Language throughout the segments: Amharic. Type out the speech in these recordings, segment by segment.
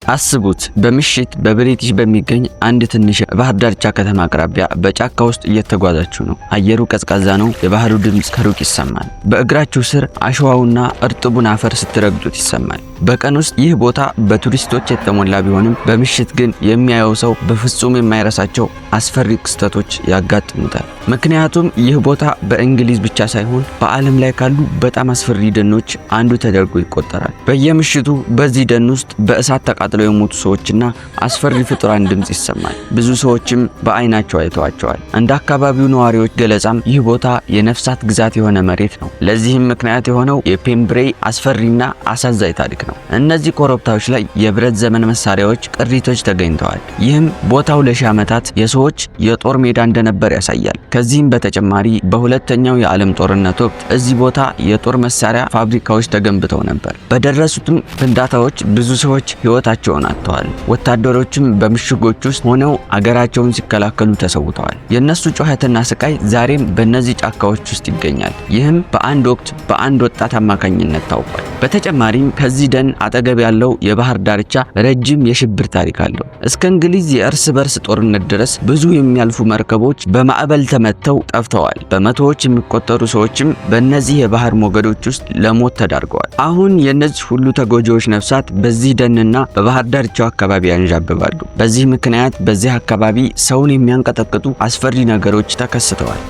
አስቡት በምሽት በብሪቲሽ በሚገኝ አንድ ትንሽ ባህር ዳርቻ ከተማ አቅራቢያ በጫካ ውስጥ እየተጓዛችሁ ነው። አየሩ ቀዝቃዛ ነው። የባህሩ ድምጽ ከሩቅ ይሰማል። በእግራችሁ ስር አሸዋውና እርጥቡን አፈር ስትረግጡት ይሰማል። በቀን ውስጥ ይህ ቦታ በቱሪስቶች የተሞላ ቢሆንም በምሽት ግን የሚያየው ሰው በፍጹም የማይረሳቸው አስፈሪ ክስተቶች ያጋጥሙታል። ምክንያቱም ይህ ቦታ በእንግሊዝ ብቻ ሳይሆን በዓለም ላይ ካሉ በጣም አስፈሪ ደኖች አንዱ ተደርጎ ይቆጠራል። በየምሽቱ በዚህ ደን ውስጥ በእሳት ተቃጥለው የሞቱ ሰዎችና አስፈሪ ፍጡራን ድምጽ ይሰማል። ብዙ ሰዎችም በአይናቸው አይተዋቸዋል። እንደ አካባቢው ነዋሪዎች ገለጻም ይህ ቦታ የነፍሳት ግዛት የሆነ መሬት ነው። ለዚህም ምክንያት የሆነው የፔምብሬይ አስፈሪና አሳዛኝ ታሪክ ነው። እነዚህ ኮረብታዎች ላይ የብረት ዘመን መሳሪያዎች ቅሪቶች ተገኝተዋል። ይህም ቦታው ለሺህ ዓመታት የሰዎች የጦር ሜዳ እንደነበር ያሳያል። ከዚህም በተጨማሪ በሁለተኛው የዓለም ጦርነት ወቅት እዚህ ቦታ የጦር መሳሪያ ፋብሪካዎች ተገንብተው ነበር። በደረሱትም ፍንዳታዎች ብዙ ሰዎች ሕይወታቸውን አጥተዋል። ወታደሮችም በምሽጎች ውስጥ ሆነው አገራቸውን ሲከላከሉ ተሰውተዋል። የነሱ ጩኸትና ስቃይ ዛሬም በእነዚህ ጫካዎች ውስጥ ይገኛል። ይህም በአንድ ወቅት በአንድ ወጣት አማካኝነት ታውቋል። በተጨማሪም ከዚህ ደን አጠገብ ያለው የባህር ዳርቻ ረጅም የሽብር ታሪክ አለው። እስከ እንግሊዝ የእርስ በርስ ጦርነት ድረስ ብዙ የሚያልፉ መርከቦች በማዕበል ተመተው ጠፍተዋል። በመቶዎች የሚቆጠሩ ሰዎችም በእነዚህ የባህር ሞገዶች ውስጥ ለሞት ተዳርገዋል። አሁን የእነዚህ ሁሉ ተጎጂዎች ነፍሳት በዚህ ደንና በባህር ዳርቻው አካባቢ ያንዣብባሉ። በዚህ ምክንያት በዚህ አካባቢ ሰውን የሚያንቀጠቅጡ አስፈሪ ነገሮች ተከስተዋል።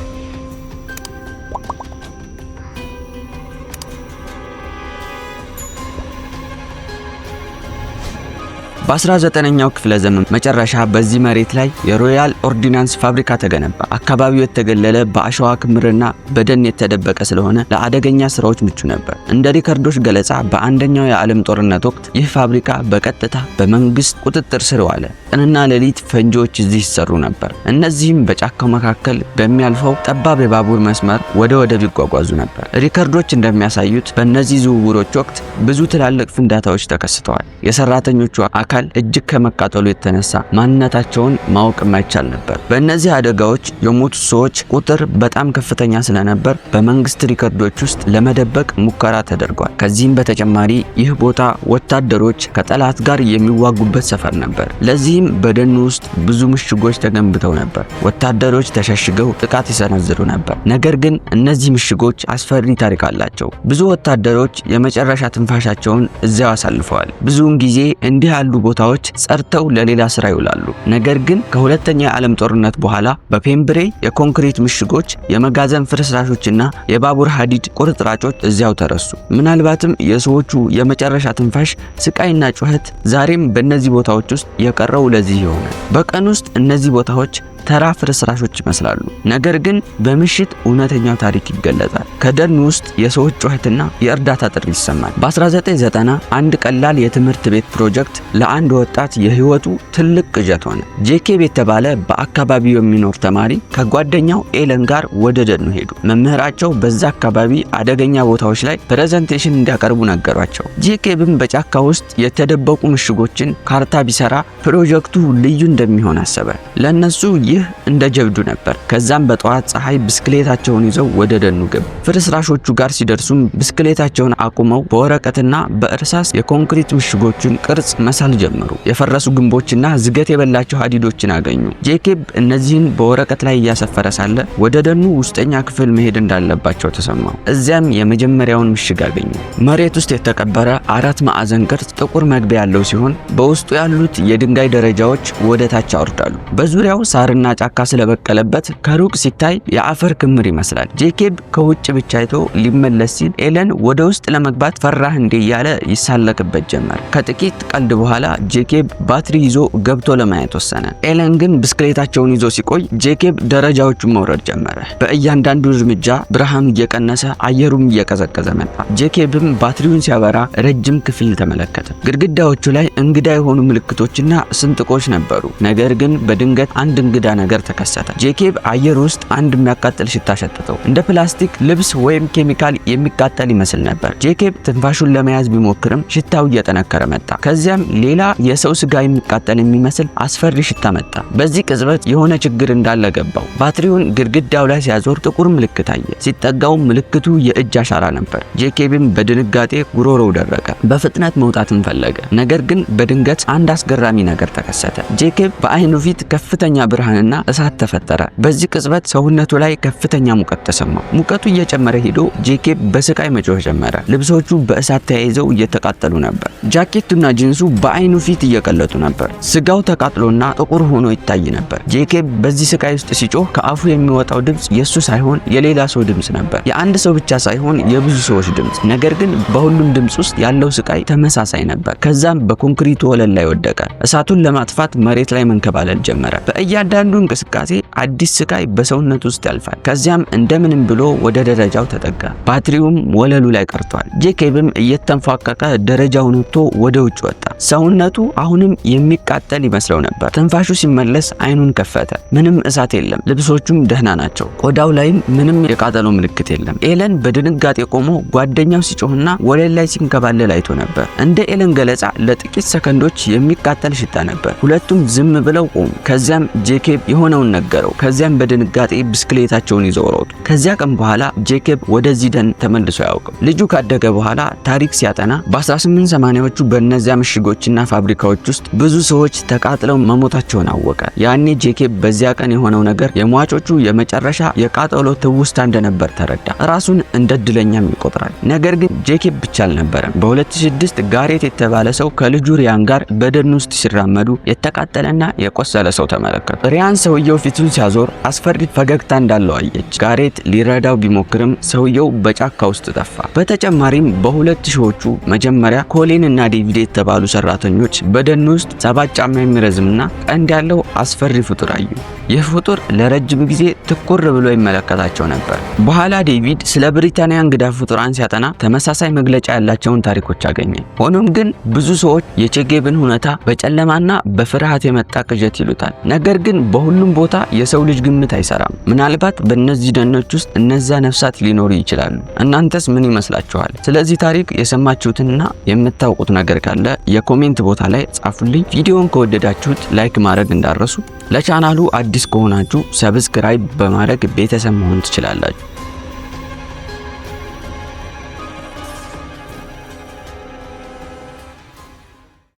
በ19ኛው ክፍለ ዘመን መጨረሻ በዚህ መሬት ላይ የሮያል ኦርዲናንስ ፋብሪካ ተገነባ። አካባቢው የተገለለ በአሸዋ ክምርና በደን የተደበቀ ስለሆነ ለአደገኛ ስራዎች ምቹ ነበር። እንደ ሪከርዶች ገለጻ በአንደኛው የዓለም ጦርነት ወቅት ይህ ፋብሪካ በቀጥታ በመንግስት ቁጥጥር ስር ዋለ። ቀንና ሌሊት ፈንጂዎች እዚህ ይሰሩ ነበር። እነዚህም በጫካው መካከል በሚያልፈው ጠባብ የባቡር መስመር ወደ ወደብ ይጓጓዙ ነበር። ሪከርዶች እንደሚያሳዩት በእነዚህ ዝውውሮች ወቅት ብዙ ትላልቅ ፍንዳታዎች ተከስተዋል። የሰራተኞቹ አካል እጅግ ከመቃጠሉ የተነሳ ማንነታቸውን ማወቅ የማይቻል ነበር። በእነዚህ አደጋዎች የሞቱ ሰዎች ቁጥር በጣም ከፍተኛ ስለነበር በመንግስት ሪከርዶች ውስጥ ለመደበቅ ሙከራ ተደርጓል። ከዚህም በተጨማሪ ይህ ቦታ ወታደሮች ከጠላት ጋር የሚዋጉበት ሰፈር ነበር። ለዚህም በደኑ ውስጥ ብዙ ምሽጎች ተገንብተው ነበር። ወታደሮች ተሸሽገው ጥቃት ይሰነዝሩ ነበር። ነገር ግን እነዚህ ምሽጎች አስፈሪ ታሪክ አላቸው። ብዙ ወታደሮች የመጨረሻ ትንፋሻቸውን እዚያው አሳልፈዋል። ብዙውን ጊዜ እንዲህ ያሉ ቦታዎች ጸርተው ለሌላ ስራ ይውላሉ። ነገር ግን ከሁለተኛ የዓለም ጦርነት በኋላ በፔምብሬይ የኮንክሪት ምሽጎች፣ የመጋዘን ፍርስራሾችና የባቡር ሐዲድ ቁርጥራጮች እዚያው ተረሱ። ምናልባትም የሰዎቹ የመጨረሻ ትንፋሽ፣ ስቃይና ጩኸት ዛሬም በእነዚህ ቦታዎች ውስጥ የቀረው ለዚህ ይሆናል። በቀን ውስጥ እነዚህ ቦታዎች ተራ ፍርስራሾች ይመስላሉ። ነገር ግን በምሽት እውነተኛው ታሪክ ይገለጣል። ከደን ውስጥ የሰዎች ጩኸትና የእርዳታ ጥሪ ይሰማል። በ1990 አንድ ቀላል የትምህርት ቤት ፕሮጀክት ለአንድ ወጣት የህይወቱ ትልቅ ቅዠት ሆነ። ጄኬብ የተባለ በአካባቢው የሚኖር ተማሪ ከጓደኛው ኤለን ጋር ወደ ደኑ ሄዱ። መምህራቸው በዛ አካባቢ አደገኛ ቦታዎች ላይ ፕሬዘንቴሽን እንዲያቀርቡ ነገሯቸው። ጄኬብም በጫካ ውስጥ የተደበቁ ምሽጎችን ካርታ ቢሰራ ፕሮጀክቱ ልዩ እንደሚሆን አሰበ። ለነሱ ይህ እንደ ጀብዱ ነበር። ከዛም በጠዋት ፀሐይ ብስክሌታቸውን ይዘው ወደ ደኑ ገቡ። ፍርስራሾቹ ጋር ሲደርሱም ብስክሌታቸውን አቁመው በወረቀትና በእርሳስ የኮንክሪት ምሽጎችን ቅርጽ መሳል ጀመሩ። የፈረሱ ግንቦችና ዝገት የበላቸው ሀዲዶችን አገኙ። ጄኬብ እነዚህን በወረቀት ላይ እያሰፈረ ሳለ ወደ ደኑ ውስጠኛ ክፍል መሄድ እንዳለባቸው ተሰማው። እዚያም የመጀመሪያውን ምሽግ አገኙ። መሬት ውስጥ የተቀበረ 4 ማዕዘን ቅርጽ ጥቁር መግቢያ ያለው ሲሆን በውስጡ ያሉት የድንጋይ ደረጃዎች ወደ ታች ያወርዳሉ። በዙሪያው ሳርና ጫካ ስለበቀለበት ከሩቅ ሲታይ የአፈር ክምር ይመስላል። ጄኬብ ከውጭ ብቻ አይቶ ሊመለስ ሲል ኤለን ወደ ውስጥ ለመግባት ፈራህ እንዴ እያለ ይሳለቅበት ጀመር። ከጥቂት ቀልድ በኋላ ጄኬብ ባትሪ ይዞ ገብቶ ለማየት ወሰነ። ኤለን ግን ብስክሌታቸውን ይዞ ሲቆይ ጄኬብ ደረጃዎቹን መውረድ ጀመረ። በእያንዳንዱ እርምጃ ብርሃኑ እየቀነሰ አየሩም እየቀዘቀዘ መጣ። ጄኬብም ባትሪውን ሲያበራ ረጅም ክፍል ተመለከተ። ግድግዳዎቹ ላይ እንግዳ የሆኑ ምልክቶችና ስንጥቆች ነበሩ። ነገር ግን በድንገት አንድ እንግዳ ነገር ተከሰተ። ጄኬብ አየር ውስጥ አንድ የሚያቃጥል ሽታ ሸተተው። እንደ ፕላስቲክ ልብስ ወይም ኬሚካል የሚቃጠል ይመስል ነበር። ጄኬብ ትንፋሹን ለመያዝ ቢሞክርም ሽታው እየጠነከረ መጣ። ከዚያም ሌላ የሰው ስጋ የሚቃጠል የሚመስል አስፈሪ ሽታ መጣ። በዚህ ቅጽበት የሆነ ችግር እንዳለ ገባው። ባትሪውን ግድግዳው ላይ ሲያዞር ጥቁር ምልክት አየ። ሲጠጋው ምልክቱ የእጅ አሻራ ነበር። ጄኬብም በድንጋጤ ጉሮሮው ደረቀ። በፍጥነት መውጣትን ፈለገ። ነገር ግን በድንገት አንድ አስገራሚ ነገር ተከሰተ። ጄኬብ በአይኑ ፊት ከፍተኛ ብርሃንና እሳት ተፈጠረ። በዚህ ቅጽበት ሰውነቱ ላይ ከፍተኛ ሙቀት ተሰማው። ሙቀቱ እየጨመረ ሄዶ ጄኬብ በስቃይ መጮህ ጀመረ። ልብሶቹ በእሳት ተያይዘው እየተቃጠሉ ነበር። ጃኬቱና ጂንሱ በአይኑ ፊት እየቀለጡ ነበር። ስጋው ተቃጥሎና ጥቁር ሆኖ ይታይ ነበር። ጄኬብ በዚህ ስቃይ ውስጥ ሲጮህ ከአፉ የሚወጣው ድምጽ የሱ ሳይሆን የሌላ ሰው ድምጽ ነበር። የአንድ ሰው ብቻ ሳይሆን የብዙ ሰዎች ድምጽ። ነገር ግን በሁሉም ድምጽ ውስጥ ያለው ስቃይ ተመሳሳይ ነበር። ከዛም በኮንክሪት ወለል ላይ ወደቀ። እሳቱን ለማጥፋት መሬት ላይ መንከባለል ጀመረ። በእያንዳንዱ እንቅስቃሴ አዲስ ስቃይ በሰውነቱ ውስጥ ያልፋል። ከዚያም እንደምንም ብሎ ወደ ደረጃው ተጠጋ። ባትሪውም ወለሉ ላይ ቀርቷል። ጄኬብም እየተንፏቀቀ ደረጃውን ወጥቶ ወደ ውጭ ወጣ። ሰውነቱ አሁንም የሚቃጠል ይመስለው ነበር። ትንፋሹ ሲመለስ አይኑን ከፈተ። ምንም እሳት የለም። ልብሶቹም ደህና ናቸው። ቆዳው ላይም ምንም የቃጠሎ ምልክት የለም። ኤለን በድንጋጤ ቆሞ ጓደኛው ሲጮህና ወለል ላይ ሲንከባለል አይቶ ነበር። እንደ ኤለን ገለጻ ለጥቂት ሰከንዶች የሚቃጠል ሽታ ነበር። ሁለቱም ዝም ብለው ቆሙ። ከዚያም ጄኬብ የሆነውን ነገረው። ከዚያም በድንጋጤ ብስክሌታቸውን ይዘው ሮጡ። ከዚያ ቀን በኋላ ጄኬብ ወደዚህ ደን ተመልሶ አያውቅም። ልጁ ካደገ በኋላ ታሪክ ሲያጠና በ1880ዎቹ በእነዚያ ምሽጎችና ፋብሪካዎች ውስጥ ብዙ ሰዎች ተቃጥለው መሞታቸውን አወቀ። ያኔ ጄኬብ በዚያ ቀን የሆነው ነገር የሟቾቹ የመጨረሻ የቃጠሎ ትውስታ እንደነበር ተረዳ። ራሱን እንደ እድለኛም ይቆጥራል። ነገር ግን ጄኬብ ብቻ አልነበረም። በ2006 ጋሬት የተባለ ሰው ከልጁ ሪያን ጋር በደን ውስጥ ሲራመዱ የተቃጠለና የቆሰለ ሰው ተመለከቱ። ሪያን ሰውየው ፊቱን ሲያዞር አስፈሪ ፈገግታ እንዳለው አየች። ጋሬት ሊረዳው ቢሞክርም ሰውየው በጫካ ውስጥ ጠፋ። በተጨማሪም በ2000ዎቹ መጀመሪያ ኮሊን እና ዴቪድ የተባሉ ሰራተኞች በደን ውስጥ 7 ጫማ የሚረዝምና ቀንድ ያለው አስፈሪ ፍጡር አዩ። ይህ ፍጡር ለረጅም ጊዜ ትኩር ብሎ ይመለከታቸው ነበር። በኋላ ዴቪድ ስለ ብሪታንያ እንግዳ ፍጡራን ሲያጠና ተመሳሳይ መግለጫ ያላቸውን ታሪኮች አገኘ። ሆኖም ግን ብዙ ሰዎች የጄኬብን ሁኔታ በጨለማና በፍርሃት የመጣ ቅዠት ይሉታል። ነገር ግን በሁሉም ቦታ የሰው ልጅ ግምት አይሰራም። ምናልባት በእነዚህ ደኖች ውስጥ እነዛ ነፍሳት ሊኖሩ ይችላሉ። እናንተስ ምን ይመስላችኋል? ስለዚህ ታሪክ የሰማችሁትና የምታውቁት ነገር ካለ የኮሜንት ቦታ ላይ ጻፉልኝ። ቪዲዮውን ከወደዳችሁት ላይክ ማድረግ እንዳረሱ። ለቻናሉ አዲስ ከሆናችሁ ሰብስክራይብ በማድረግ ቤተሰብ መሆን ትችላላችሁ።